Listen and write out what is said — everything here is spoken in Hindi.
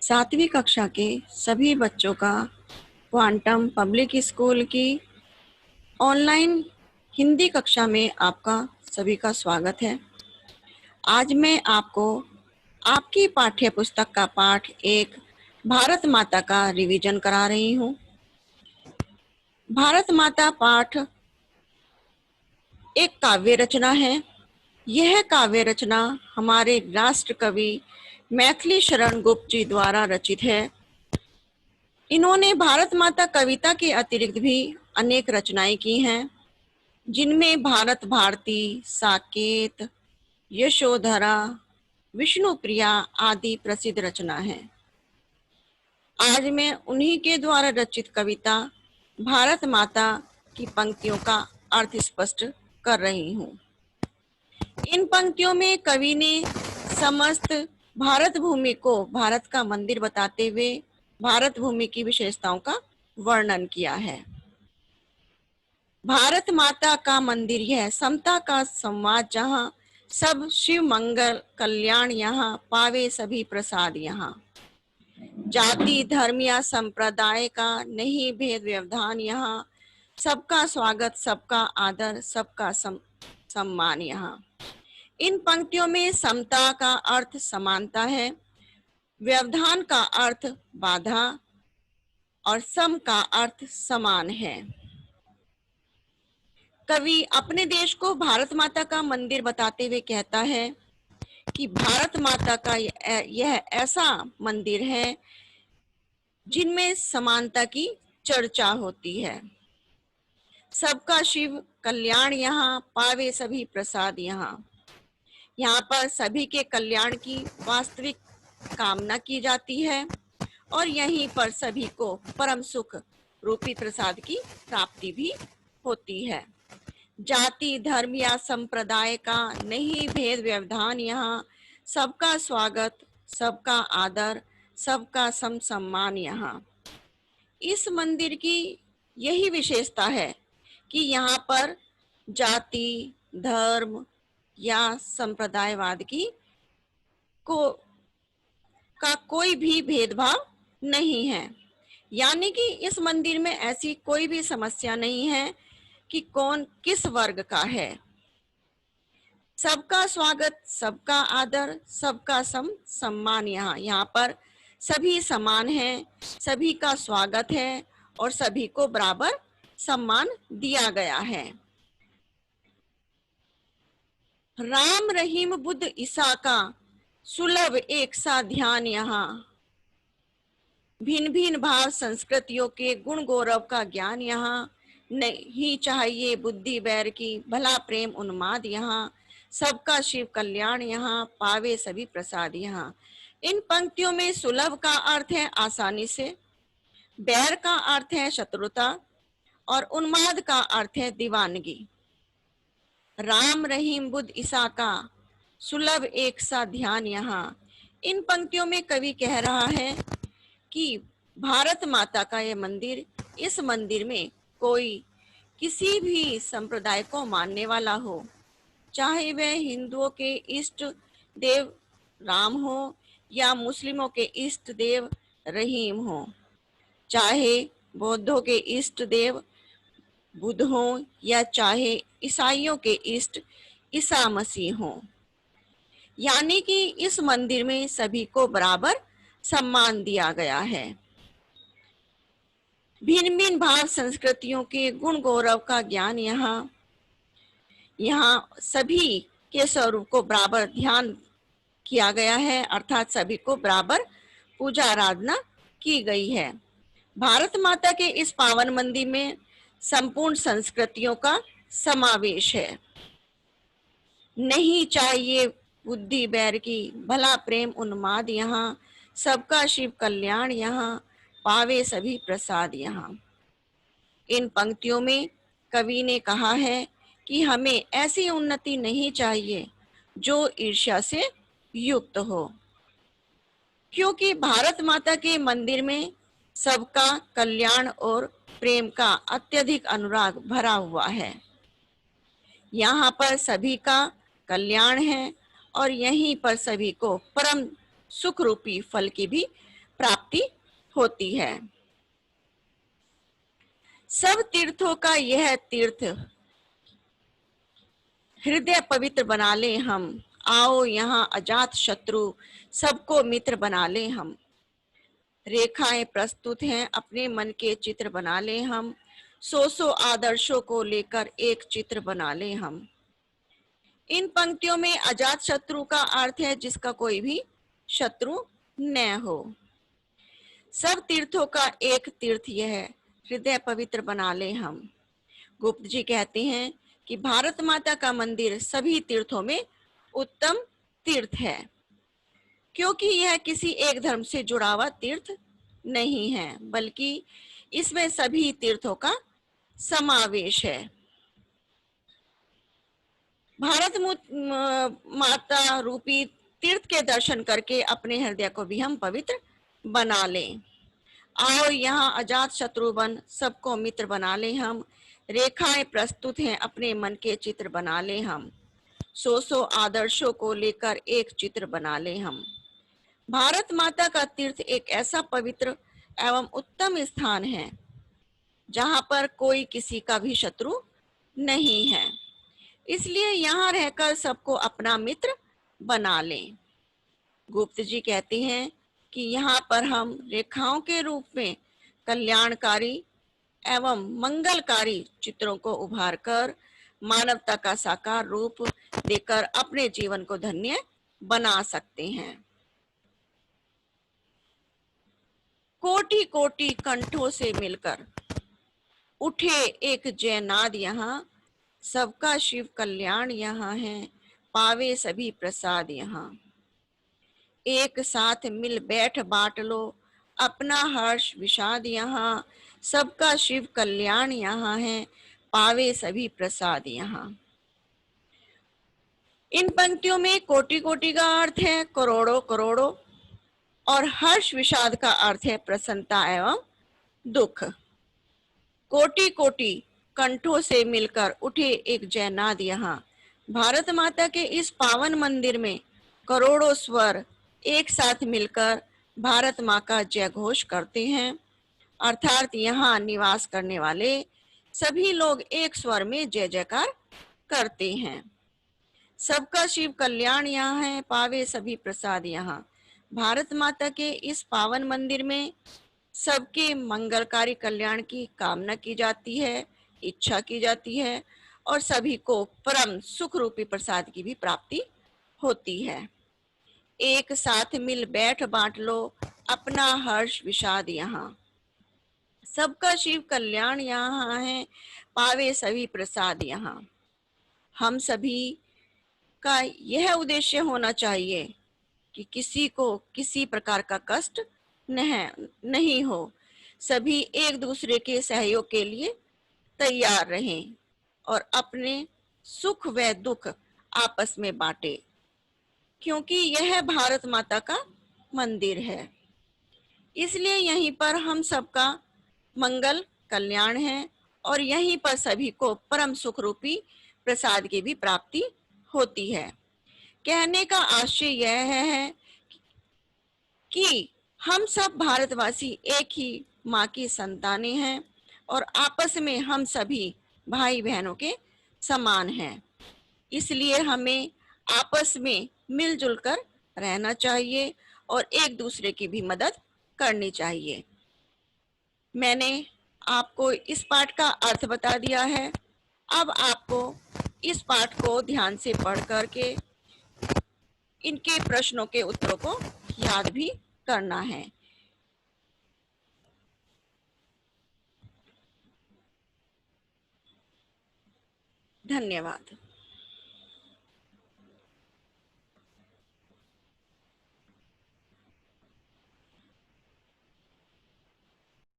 सातवीं कक्षा के सभी बच्चों का क्वांटम पब्लिक स्कूल की ऑनलाइन हिंदी कक्षा में आपका सभी का स्वागत है। आज मैं आपको आपकी पाठ्य पुस्तक का पाठ एक भारत माता का रिवीजन करा रही हूँ। भारत माता पाठ एक काव्य रचना है। यह काव्य रचना हमारे राष्ट्र कवि मैथिली शरण गुप्त जी द्वारा रचित है। इन्होंने भारत माता कविता के अतिरिक्त भी अनेक रचनाएं की हैं, जिनमें भारत भारती, साकेत, यशोधरा, विष्णुप्रिया आदि प्रसिद्ध रचना है। आज मैं उन्हीं के द्वारा रचित कविता भारत माता की पंक्तियों का अर्थ स्पष्ट कर रही हूँ। इन पंक्तियों में कवि ने समस्त भारत भूमि को भारत का मंदिर बताते हुए भारत भूमि की विशेषताओं का वर्णन किया है। भारत माता का मंदिर यह समता का संवाद, जहाँ सब शिव मंगल कल्याण, यहाँ पावे सभी प्रसाद, यहाँ जाति धर्म या संप्रदाय का नहीं भेद व्यवधान, यहाँ सबका स्वागत, सबका आदर, सबका सम्मान। यहाँ इन पंक्तियों में समता का अर्थ समानता है, व्यवधान का अर्थ बाधा और सम का अर्थ समान है। कवि अपने देश को भारत माता का मंदिर बताते हुए कहता है कि भारत माता का यह ऐसा मंदिर है जिनमें समानता की चर्चा होती है। सबका शिव कल्याण, यहाँ पावे सभी प्रसाद, यहाँ पर सभी के कल्याण की वास्तविक कामना की जाती है और यहीं पर सभी को परम सुख रूपी प्रसाद की प्राप्ति भी होती है। जाति धर्म या संप्रदाय का नहीं भेद व्यवधान, यहाँ सबका स्वागत, सबका आदर, सबका सम्मान। यहाँ इस मंदिर की यही विशेषता है कि यहाँ पर जाति धर्म या संप्रदायवाद का कोई भी भेदभाव नहीं है। यानी कि इस मंदिर में ऐसी कोई भी समस्या नहीं है कि कौन किस वर्ग का है। सबका स्वागत, सबका आदर, सबका सम्मान। यहाँ पर सभी समान हैं, सभी का स्वागत है और सभी को बराबर सम्मान दिया गया है। राम रहीम बुद्ध ईसा का सुलभ एक सा ध्यान, यहाँ भिन्न भिन्न भाव संस्कृतियों के गुण गौरव का ज्ञान, यहाँ नहीं चाहिए बुद्धि बैर की, भला प्रेम उन्माद, यहाँ सबका शिव कल्याण, यहाँ पावे सभी प्रसाद। यहाँ इन पंक्तियों में सुलभ का अर्थ है आसानी से, बैर का अर्थ है शत्रुता और उन्माद का अर्थ है दीवानगी। राम रहीम बुद्ध ईसा का सुलभ एक सा ध्यान, यहाँ इन पंक्तियों में कवि कह रहा है कि भारत माता का यह मंदिर, इस मंदिर में कोई किसी भी संप्रदाय को मानने वाला हो, चाहे वह हिंदुओं के इष्ट देव राम हो या मुस्लिमों के इष्ट देव रहीम हो, चाहे बौद्धों के इष्ट देव बुद्ध हो या चाहे ईसाइयों के इष्ट ईसा मसीह हो। यानी कि इस मंदिर में सभी को बराबर सम्मान दिया गया है। भिन्न भिन्न भाव संस्कृतियों के गुण गौरव का ज्ञान, यहाँ सभी के स्वरूप को बराबर ध्यान किया गया है, अर्थात सभी को बराबर पूजा आराधना की गई है। भारत माता के इस पावन मंदिर में संपूर्ण संस्कृतियों का समावेश है। नहीं चाहिए बुद्धि बैर की, भला प्रेम उन्माद, यहाँ सबका शिव कल्याण, यहाँ पावे सभी प्रसाद। यहाँ इन पंक्तियों में कवि ने कहा है कि हमें ऐसी उन्नति नहीं चाहिए जो ईर्ष्या से युक्त हो, क्योंकि भारत माता के मंदिर में सबका कल्याण और प्रेम का अत्यधिक अनुराग भरा हुआ है। यहाँ पर सभी का कल्याण है और यहीं पर सभी को परम सुख रूपी फल की भी प्राप्ति होती है। सब तीर्थों का यह तीर्थ हृदय पवित्र बना ले हम, आओ यहाँ अजात शत्रु सबको मित्र बना ले हम। रेखाएं प्रस्तुत हैं, अपने मन के चित्र बना ले हम, सौ आदर्शों को लेकर एक चित्र बना ले हम। इन पंक्तियों में अजात शत्रु का अर्थ है जिसका कोई भी शत्रु न हो। सब तीर्थों का एक तीर्थ यह है, हृदय पवित्र बना ले हम। गुप्त जी कहते हैं कि भारत माता का मंदिर सभी तीर्थों में उत्तम तीर्थ है, क्योंकि यह किसी एक धर्म से जुड़ा हुआ तीर्थ नहीं है, बल्कि इसमें सभी तीर्थों का समावेश है। भारत माता रूपी तीर्थ के दर्शन करके अपने हृदय को भी हम पवित्र बना लें। आओ यहाँ अजात शत्रु बन सबको मित्र बना ले हम। रेखाएं प्रस्तुत हैं, अपने मन के चित्र बना ले हम, सौ आदर्शों को लेकर एक चित्र बना ले हम। भारत माता का तीर्थ एक ऐसा पवित्र एवं उत्तम स्थान है जहां पर कोई किसी का भी शत्रु नहीं है, इसलिए यहाँ रहकर सबको अपना मित्र बना लें। गुप्त जी कहते हैं कि यहाँ पर हम रेखाओं के रूप में कल्याणकारी एवं मंगलकारी चित्रों को उभार कर मानवता का साकार रूप देकर अपने जीवन को धन्य बना सकते हैं। कोटि कोटि कंठों से मिलकर उठे एक जयनाद यहाँ, सबका शिव कल्याण यहाँ है, पावे सभी प्रसाद यहाँ। एक साथ मिल बैठ बांट लो अपना हर्ष विषाद यहाँ, सबका शिव कल्याण यहाँ है, पावे सभी प्रसाद यहाँ। इन पंक्तियों में कोटि कोटि का अर्थ है करोड़ों करोड़ों, और हर्ष विषाद का अर्थ है प्रसन्नता एवं दुख। कोटि कोटि कंठों से मिलकर उठे एक जयनाद यहाँ, भारत माता के इस पावन मंदिर में करोड़ों स्वर एक साथ मिलकर भारत माँ का जय घोष करते हैं, अर्थात यहाँ निवास करने वाले सभी लोग एक स्वर में जय जयकार करते हैं। सबका शिव कल्याण यहाँ है, पावे सभी प्रसाद यहाँ। भारत माता के इस पावन मंदिर में सबके मंगलकारी कल्याण की कामना की जाती है, इच्छा की जाती है, और सभी को परम सुख रूपी प्रसाद की भी प्राप्ति होती है। एक साथ मिल बैठ बांट लो अपना हर्ष विषाद यहाँ, सबका शिव कल्याण यहाँ है, पावे सभी प्रसाद यहाँ। हम सभी का यह उद्देश्य होना चाहिए कि किसी को किसी प्रकार का कष्ट नहीं हो, सभी एक दूसरे के सहयोग के लिए तैयार रहें और अपने सुख व दुख आपस में बांटे, क्योंकि यह भारत माता का मंदिर है, इसलिए यहीं पर हम सबका मंगल कल्याण है और यहीं पर सभी को परम सुख रूपी प्रसाद की भी प्राप्ति होती है। कहने का आशय यह है कि हम सब भारतवासी एक ही माँ की संतानें हैं और आपस में हम सभी भाई बहनों के समान हैं, इसलिए हमें आपस में मिलजुल कर रहना चाहिए और एक दूसरे की भी मदद करनी चाहिए। मैंने आपको इस पाठ का अर्थ बता दिया है, अब आपको इस पाठ को ध्यान से पढ़ करके इनके प्रश्नों के उत्तरों को याद भी करना है। धन्यवाद।